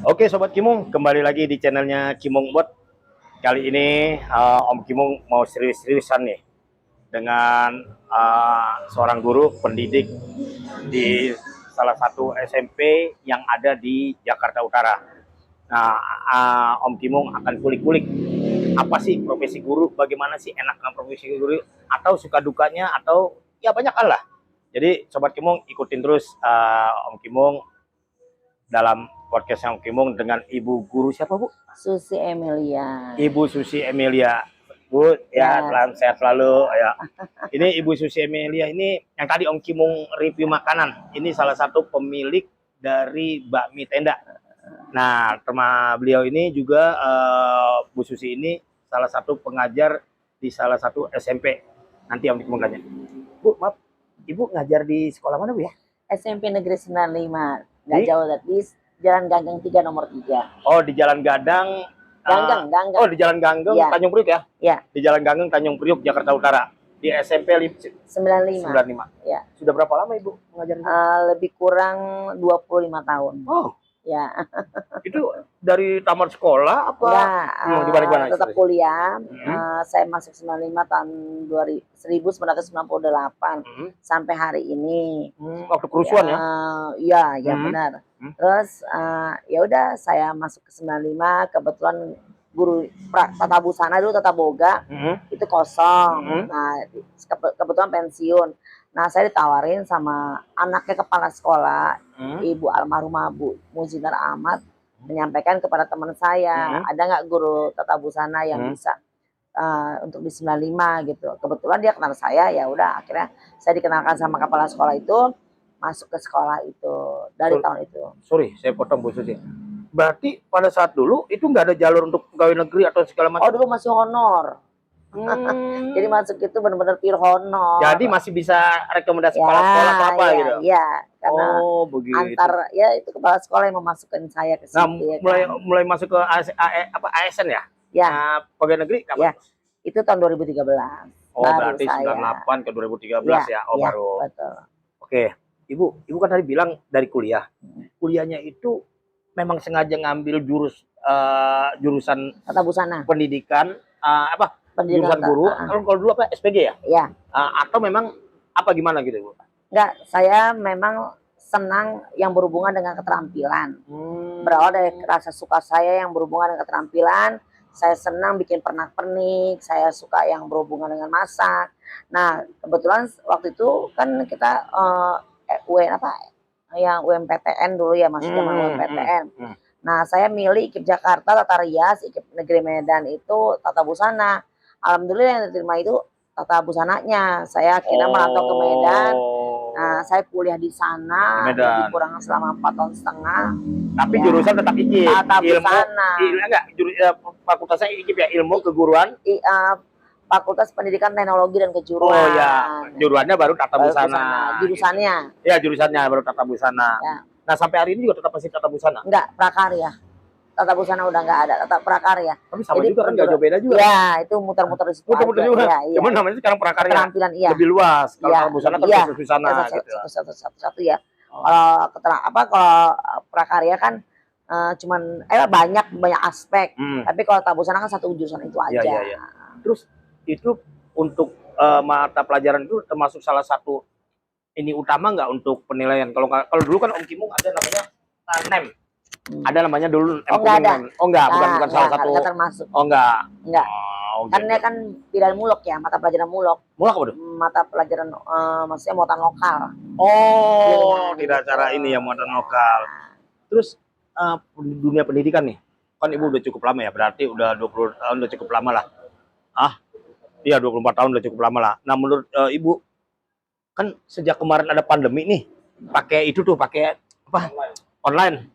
Oke Sobat Kimung, kembali lagi di channelnya Kimung Bot. Kali ini Om Kimung mau serius-seriusan nih dengan seorang guru pendidik di salah satu SMP yang ada di Jakarta Utara. Nah, Om Kimung akan kulik-kulik apa sih profesi guru, bagaimana sih enaknya profesi guru, atau suka dukanya, atau ya banyak hal lah. Jadi Sobat Kimung ikutin terus Om Kimung dalam podcast Om Kimung dengan Ibu Guru siapa Bu? Susi Emilia. Ibu Susi Emilia. Bu, ya salam sehat selalu ya. Ini Ibu Susi Emilia ini yang tadi Om Kimung review makanan. Ini salah satu pemilik dari bakmi tenda. Nah, sama beliau ini juga Bu Susi ini salah satu pengajar di salah satu SMP. Nanti Om Kimung tanya. Bu, maaf, Ibu ngajar di sekolah mana Bu ya? SMP Negeri 95. Nggak jauh dari Jalan Ganggang 3 nomor 3. Oh, di Jalan Gadang. Ganggang. Oh, di Jalan Ganggang ya. Tanjung Priok ya? Iya. Di Jalan Ganggang Tanjung Priok, Jakarta Utara. Di SMP 95. Ya. Sudah berapa lama Ibu mengajar? Lebih kurang 25 tahun. Oh. Ya. Itu dari tamat sekolah apa? Gimana? Tetap kuliah. Saya masuk 95 tahun 1998 sampai hari ini. Waktu kerusuhan ya? Iya, benar. Terus ya udah saya masuk ke 95, kebetulan guru tata busana dulu, tata boga itu kosong. Nah, kebetulan pensiun. Nah, saya ditawarin sama anaknya kepala sekolah, Ibu almarhumah Bu Muzinar Ahmad, menyampaikan kepada teman saya, ada nggak guru tata busana yang bisa untuk di 95 gitu. Kebetulan dia kenal saya, ya udah akhirnya saya dikenalkan sama kepala sekolah itu, masuk ke sekolah itu dari tahun itu. Sorry, saya potong Bu Susi. Berarti pada saat dulu itu nggak ada jalur untuk pegawai negeri atau segala macam? Oh, dulu masih honor. Jadi masuk itu benar-benar pure honor. Jadi masih bisa rekomendasi kepala sekolah atau apa gitu? Iya, karena begitu. Antar ya itu kepala sekolah yang memasukkan saya ke situ. Nah, mulai masuk ke ASN ya? Ya. Pegawai negeri kapan? Ya. Itu tahun 2013. Oh, berarti 98 ke 2013 ya? Oh, baru. Betul. Oke, Ibu kan tadi bilang dari kuliah. Kuliahnya itu memang sengaja ngambil jurusan tata busana. Pendidikan jurusan guru. Kalau dulu apa SPG ya? Iya. Atau memang apa gimana gitu, Bu? Enggak, saya memang senang yang berhubungan dengan keterampilan. Berawal dari rasa suka saya yang berhubungan dengan keterampilan. Saya senang bikin pernak-pernik, saya suka yang berhubungan dengan masak. Nah, kebetulan waktu itu kan kita yang UMPTN dulu ya, masih zaman UMPTN. Nah, saya milih IKIP Jakarta Tata Rias, IKIP Negeri Medan itu tata busana. Alhamdulillah yang diterima itu tata busananya. Saya akhirnya merantau ke Medan. Nah, saya kuliah di sana lebih kurang selama 4 tahun setengah. Tapi jurusan tetap IKIP. Tata busana. Fakultasnya IKIP ya, ilmu keguruan. Fakultas Pendidikan Teknologi dan Kejuruan. Oh ya, juruannya baru tata busana. Jurusannya. Ya, jurusannya baru tata busana. Ya. Nah, sampai hari ini juga tetap masih tata busana? Enggak, prakarya. Tata busana udah nggak ada, tetap prakarya. Tapi sama jadi, juga kan nggak jauh beda juga. Ya, itu muter-muter di situ. Muter-muter juga. Ya. Cuman namanya sekarang prakarya. Keterampilan lebih luas. Kalau tata busana kan khusus busana gitu. Satu ya. Kalau prakarya kan cuman banyak aspek. Tapi kalau tata busana kan satu jurusan itu aja. Ya. Terus itu untuk mata pelajaran itu termasuk salah satu ini utama nggak untuk penilaian? Kalau dulu kan Om Kimung ada namanya NEM. Ada namanya dulu enggak ada. Bukan salah satu. Enggak termasuk. Enggak. Karena kan pilihan mulok ya, mata pelajaran mulok. Mulok apa tuh? Mata pelajaran maksudnya muatan lokal. Oh, tidak cara ini ya, muatan lokal. Terus dunia pendidikan nih. Kan Ibu udah cukup lama ya, berarti udah 20 tahun udah cukup lama lah. Iya 24 tahun udah cukup lama lah. Nah, menurut Ibu kan sejak kemarin ada pandemi nih, pakai online.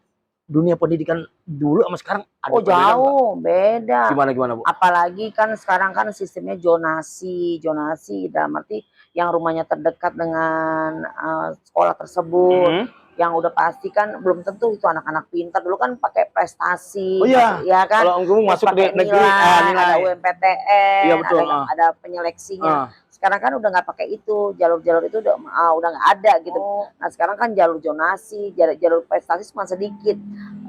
Dunia pendidikan dulu sama sekarang ada jauh beda. Gimana Bu? Apalagi kan sekarang kan sistemnya zonasi dalam arti yang rumahnya terdekat dengan sekolah tersebut. Yang udah pasti kan belum tentu itu anak-anak pintar. Dulu kan pakai prestasi. Oh iya. Ya kan? Kalau masuk ke negeri ada UMPTN, iya, betul. ada penyeleksinya. Sekarang kan udah nggak pakai itu, jalur-jalur itu udah nggak ada gitu. Nah sekarang kan jalur zonasi, jalur prestasi cuma sedikit.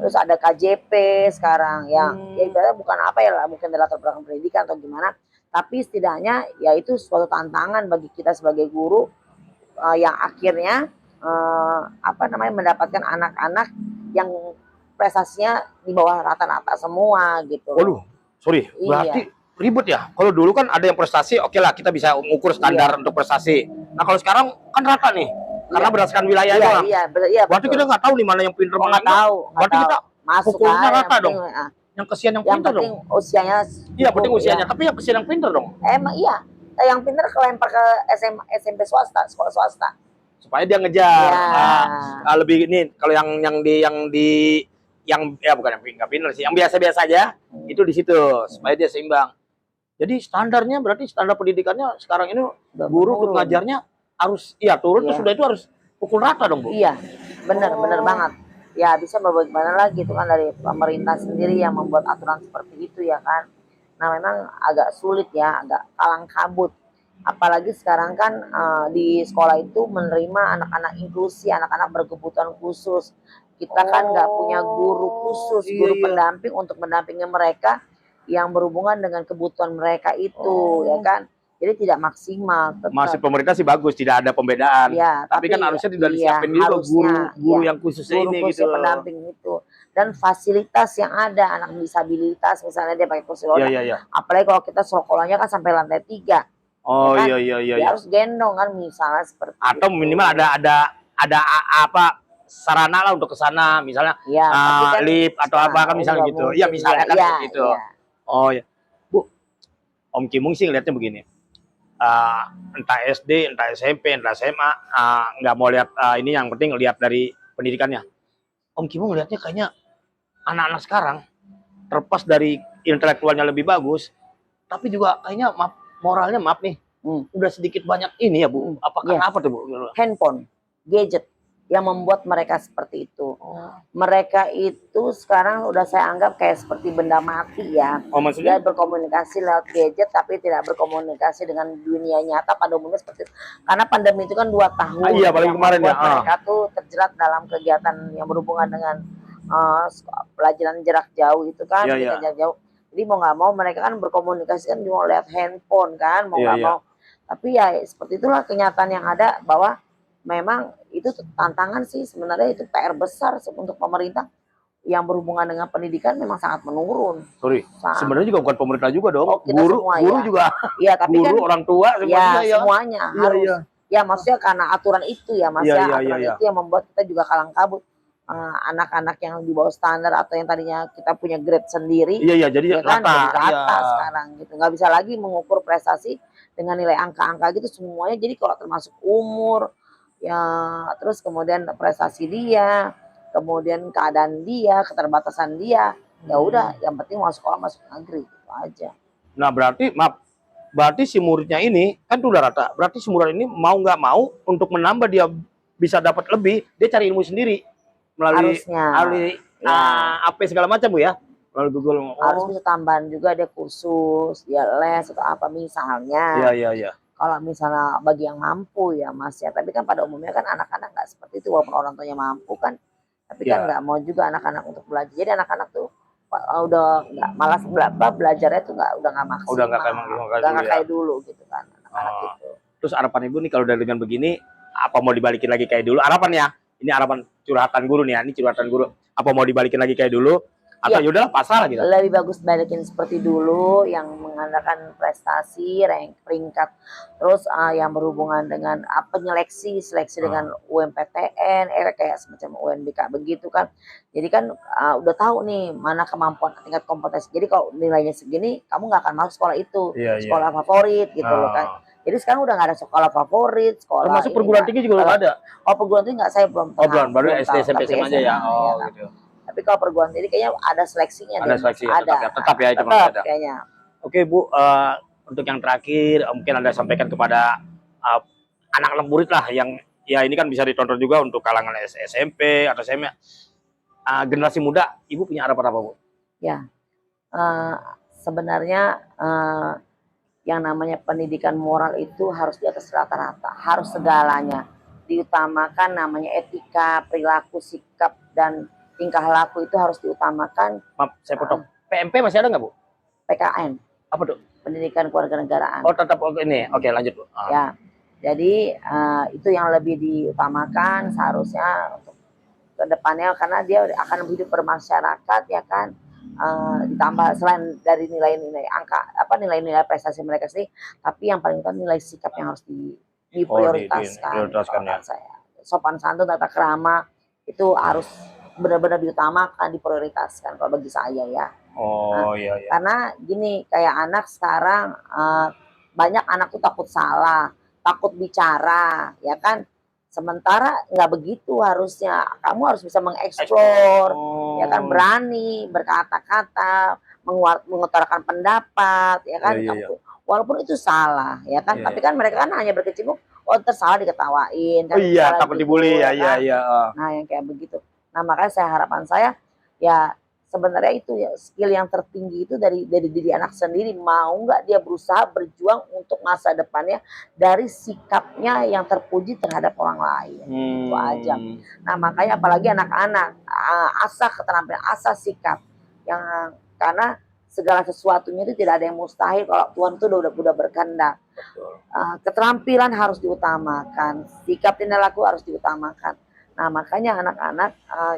terus ada KJP sekarang yang ya ibaratnya bukan apa ya lah, mungkin dari latar belakang pendidikan atau gimana, tapi setidaknya ya itu suatu tantangan bagi kita sebagai guru yang akhirnya apa namanya mendapatkan anak-anak yang prestasinya di bawah rata-rata semua gitu. Waduh, sorry, berarti ribet ya. Kalau dulu kan ada yang prestasi, oke lah kita bisa mengukur standar untuk prestasi. Nah kalau sekarang kan rata nih, karena berdasarkan wilayah doang. Berarti kita nggak tahu nih mana yang pinter, mana nggak tahu. Berarti kita masuk ukurnya rata yang dong. Yang kesian yang pinter dong. Usianya. Iya, penting usianya. Tapi yang kesian yang pinter dong. Emang iya. Yang pinter kelempar ke SMP swasta, sekolah swasta. Supaya dia ngejar. Lebih ini kalau yang ya bukan yang nggak pinter sih, yang biasa-biasa aja itu di situ supaya dia seimbang. Jadi standarnya berarti standar pendidikannya sekarang ini guru untuk ngajarnya harus turun terus sudah itu harus pukul rata dong Bu. Iya, benar banget. Ya bisa bagaimana lagi itu kan dari pemerintah sendiri yang membuat aturan seperti itu ya kan. Nah memang agak sulit ya, agak kalang kabut. Apalagi sekarang kan di sekolah itu menerima anak-anak inklusi, anak-anak berkebutuhan khusus. Kita kan nggak punya guru khusus, guru pendamping untuk mendampingi mereka yang berhubungan dengan kebutuhan mereka itu, ya kan. Jadi tidak maksimal. Tetap. Masih pemerintah sih bagus, tidak ada pembedaan. Ya, tapi kan harusnya tidak disiapin dulu guru yang khususnya ini gitu. Pendamping itu. Dan fasilitas yang ada, anak disabilitas misalnya dia pakai kursi roda. Apalagi kalau kita sekolahnya kan sampai lantai 3. Oh ya kan? Dia harus gendong kan misalnya seperti atau itu. Minimal ada apa sarana lah untuk ke sana misalnya kan, lift atau apa kan misalnya gitu. Iya misalnya kan gitu. Oh ya. Bu, Om Kimung sih ngeliatnya begini. Entah SD, entah SMP, entah SMA, nggak mau lihat ini, yang penting lihat dari pendidikannya. Om Kimung ngeliatnya kayaknya anak-anak sekarang terlepas dari intelektualnya lebih bagus, tapi juga kayaknya moralnya nih, udah sedikit banyak ini ya Bu. Apakah apa tuh Bu? Handphone, gadget yang membuat mereka seperti itu. Mereka itu sekarang udah saya anggap kayak seperti benda mati ya. Maksudnya? Dia berkomunikasi lewat gadget tapi tidak berkomunikasi dengan dunia nyata pada umumnya seperti itu. Karena pandemi itu kan 2 tahun. Iya, paling kemarin ya. Mereka tuh terjerat dalam kegiatan yang berhubungan dengan pelajaran jarak jauh itu kan, jarak jauh. Jadi mau nggak mau mereka kan berkomunikasi kan cuma lihat handphone kan, mau nggak mau. Tapi ya seperti itulah kenyataan yang ada, bahwa memang itu tantangan sih sebenarnya, itu PR besar untuk pemerintah yang berhubungan dengan pendidikan memang sangat menurun. Sebenarnya juga bukan pemerintah juga dong, guru juga. Iya, tapi guru, kan orang tua semuanya harus. Ya maksudnya karena aturan itu ya Mas aturan itu yang membuat kita juga kalang kabut. Anak-anak yang di bawah standar atau yang tadinya kita punya grade sendiri, jadi kan rata sekarang gitu, nggak bisa lagi mengukur prestasi dengan nilai angka-angka gitu semuanya. Jadi kalau termasuk umur ya, terus kemudian prestasi dia, kemudian keadaan dia, keterbatasan dia, ya udah yang penting masuk sekolah masuk negeri gitu aja. Nah berarti si muridnya ini kan udah rata, berarti si murid ini mau nggak mau untuk menambah dia bisa dapat lebih, dia cari ilmu sendiri melalui AP segala macam Bu ya, melalui Google. Harus bisa tambahan juga, dia kursus, dia les atau apa misalnya. Iya. Kalau misalnya bagi yang mampu ya Mas ya, tapi kan pada umumnya kan anak-anak nggak seperti itu, walaupun orang tuanya mampu kan, tapi kan nggak mau juga anak-anak untuk belajar. Jadi anak-anak tuh udah nggak, malas belajarnya tuh udah nggak maksimal, udah nggak kayak dulu gitu kan anak-anak itu. Terus harapan Ibu nih kalau udah dengan begini, apa mau dibalikin lagi kayak dulu? Harapannya ini harapan curhatan guru nih ya, ini curhatan guru. Apa mau dibalikin lagi kayak dulu? Atau yaudahlah pasrah gitu? Lebih bagus balikin seperti dulu, yang mengandalkan prestasi, peringkat, terus yang berhubungan dengan seleksi dengan UMPTN, kayak semacam UNBK begitu kan. Jadi kan udah tahu nih mana kemampuan tingkat kompetensi. Jadi kalau nilainya segini, kamu nggak akan masuk sekolah itu, sekolah favorit gitu loh kan. Jadi sekarang udah nggak ada sekolah favorit, sekolah. Termasuk perguruan tinggi juga udah ada. Oh perguruan tinggi nggak, saya belum. Belum, baru SD SMP SMA aja ya. Gitu. Tapi kalau perguruan tinggi kayaknya ada seleksinya. Ada seleksi, tetap ya itu ada. Kayaknya. Oke Bu, untuk yang terakhir mungkin Anda sampaikan kepada anak-anak murid lah yang ya ini kan bisa ditonton juga untuk kalangan SMP atau SMA. Generasi muda, Ibu punya harapan apa Bu? Ya, sebenarnya yang namanya pendidikan moral itu harus di atas rata-rata, harus segalanya diutamakan, namanya etika, perilaku, sikap, dan tingkah laku itu harus diutamakan. Maaf, saya potong. PMP masih ada nggak, Bu? PKN, Apa tuh? pendidikan kewarganegaraan. Oh, tetap ini. Oke, lanjut, Bu. Ya, jadi itu yang lebih diutamakan seharusnya untuk kedepannya, karena dia akan hidup bermasyarakat ya kan. Ditambah selain dari nilai-nilai nilai-nilai prestasi mereka sih, tapi yang paling penting nilai sikap yang harus diprioritaskan. Diprioritaskan ya. Saya sopan santun, tata krama itu harus benar-benar diutamakan, diprioritaskan kalau bagi saya ya. Oh, iya. Karena gini, kayak anak sekarang banyak anak tuh takut salah, takut bicara, ya kan. Sementara nggak begitu harusnya. Kamu harus bisa mengeksplor, ya kan, berani berkata-kata, mengutarakan pendapat, ya kan. Walaupun itu salah, ya kan. Tapi kan mereka kan hanya berkecimpung, oh tersalah diketawain. Oh Kan, iya, takut dibully ya, iya. Nah yang kayak begitu. Nah makanya harapan saya ya sebenarnya itu ya skill yang tertinggi itu dari diri anak sendiri. Mau nggak dia berusaha berjuang untuk masa depannya dari sikapnya yang terpuji terhadap orang lain. Itu aja. Nah makanya apalagi anak-anak asah keterampilan, asah sikap, yang karena segala sesuatunya itu tidak ada yang mustahil kalau Tuhan itu udah berkehendak. Keterampilan harus diutamakan, sikap tingkah laku harus diutamakan. Nah makanya anak-anak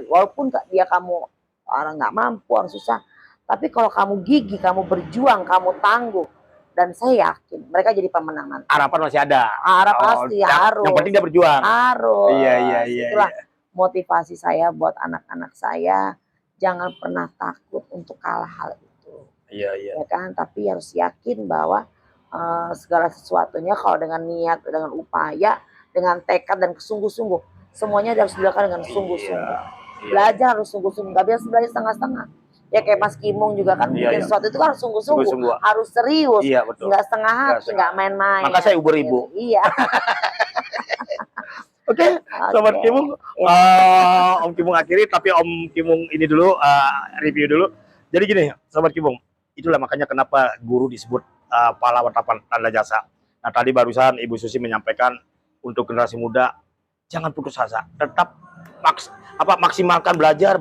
walaupun dia kamu orang nggak mampu, orang susah, tapi kalau kamu gigih, kamu berjuang, kamu tangguh, dan saya yakin mereka jadi pemenang nanti. Harapan masih ada. Harap pasti harus. Yang penting dia berjuang. Harus. Iya. Itulah motivasi saya buat anak-anak saya. Jangan pernah takut untuk kalah hal itu. Iya. Ya kan, tapi harus yakin bahwa segala sesuatunya kalau dengan niat, dengan upaya, dengan tekad dan kesungguh-sungguh, semuanya harus dilakukan dengan sungguh-sungguh. Belajar harus sungguh-sungguh, nggak bisa belajar setengah-setengah. Ya kayak Mas Kimung juga kan bikin sesuatu itu harus sungguh-sungguh, harus serius, nggak setengah hati, nggak main-main. Maka saya ubur ibu. Iya. Oke, Sobat Kimung, Om Kimung akhiri, tapi Om Kimung ini dulu review dulu. Jadi gini, Sobat Kimung, itulah makanya kenapa guru disebut pahlawan tanda jasa. Nah tadi barusan Ibu Susi menyampaikan untuk generasi muda jangan putus asa, tetap maksimalkan belajar.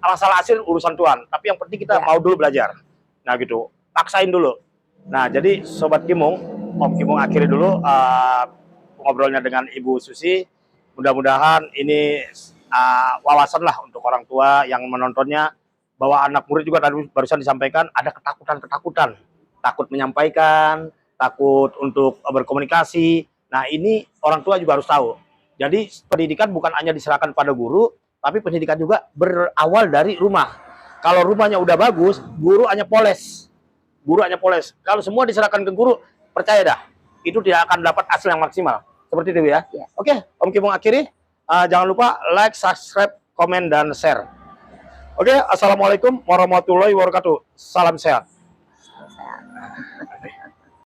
Masalah hasil urusan Tuhan, tapi yang penting kita mau dulu belajar. Nah gitu, paksain dulu. Nah jadi Sobat Kimung, Om Kimung akhiri dulu ngobrolnya dengan Ibu Susi. Mudah-mudahan ini wawasan lah untuk orang tua yang menontonnya, bahwa anak murid juga tadi barusan disampaikan ada ketakutan, takut menyampaikan, takut untuk berkomunikasi. Nah ini orang tua juga harus tahu. Jadi pendidikan bukan hanya diserahkan pada guru, tapi pendidikan juga berawal dari rumah. Kalau rumahnya udah bagus, guru hanya poles. Kalau semua diserahkan ke guru, percaya dah, itu tidak akan dapat hasil yang maksimal. Seperti itu ya. Oke, Om Kimung akhiri. Jangan lupa like, subscribe, komen, dan share. Oke, assalamualaikum warahmatullahi wabarakatuh. Salam sehat. Salam sehat.